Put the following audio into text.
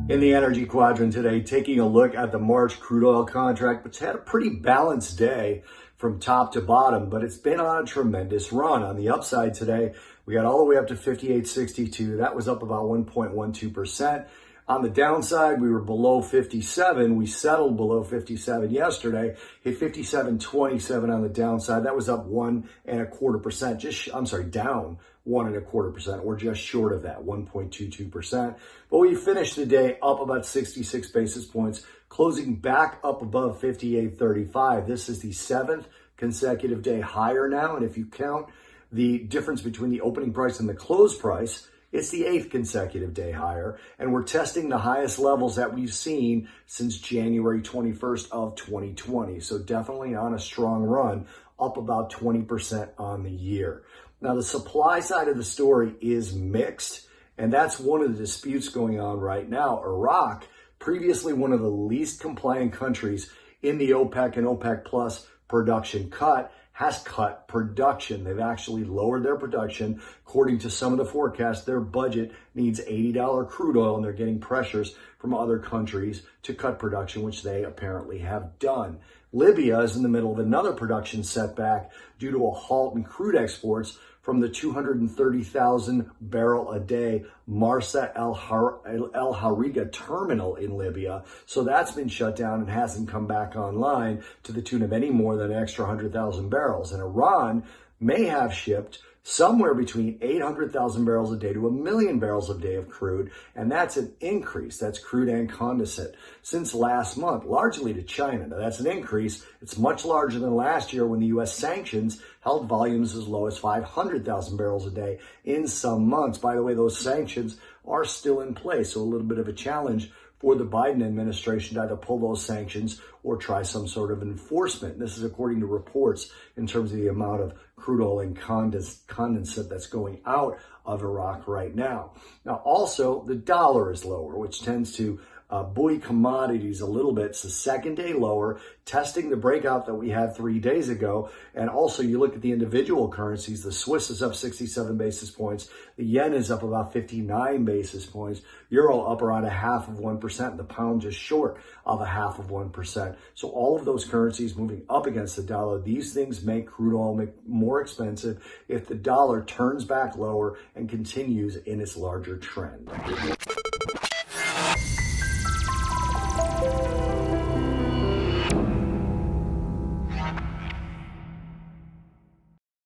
In the energy quadrant today, taking a look at the March crude oil contract, which had a pretty balanced day from top to bottom, but it's been on a tremendous run. On the upside today, we got all the way up to 58.62. That was up about 1.12%. On the downside, we were below 57. We settled below 57 yesterday, hit 57.27 on the downside. That was up 1.25%. Down 1.25%, or just short of that, 1.22%. But we finished the day up about 66 basis points, closing back up above 58.35. This is the seventh consecutive day higher now. And if you count the difference between the opening price and the close price, it's the eighth consecutive day higher, and we're testing the highest levels that we've seen since January 21st of 2020. So definitely on a strong run, up about 20% on the year. Now, the supply side of the story is mixed, and that's one of the disputes going on right now. Iraq, previously one of the least compliant countries in the OPEC and OPEC Plus production cut, has cut production. They've actually lowered their production. According to some of the forecasts, their budget needs $80 crude oil, and they're getting pressures from other countries to cut production, which they apparently have done. Libya is in the middle of another production setback due to a halt in crude exports from the 230,000 barrel a day Marsa El Hariga terminal in Libya. So that's been shut down and hasn't come back online to the tune of any more than an extra 100,000 barrels. And Iran may have shipped somewhere between 800,000 barrels a day to 1 million barrels a day of crude, and that's an increase, that's crude and condensate, since last month, largely to China. Now, that's an increase. It's much larger than last year when the U.S. sanctions held volumes as low as 500,000 barrels a day in some months. By the way, those sanctions are still in place, so a little bit of a challenge for the Biden administration to either pull those sanctions or try some sort of enforcement. This is according to reports in terms of the amount of crude oil and condensate that's going out of Iraq right now. Now, also, the dollar is lower, which tends to buoy commodities a little bit. It's the second day lower, testing the breakout that we had 3 days ago. And also, you look at the individual currencies. The Swiss is up 67 basis points. The yen is up about 59 basis points. Euro up around 0.5%. The pound just short of 0.5%. So all of those currencies moving up against the dollar. These things make crude oil more expensive if the dollar turns back lower and continues in its larger trend.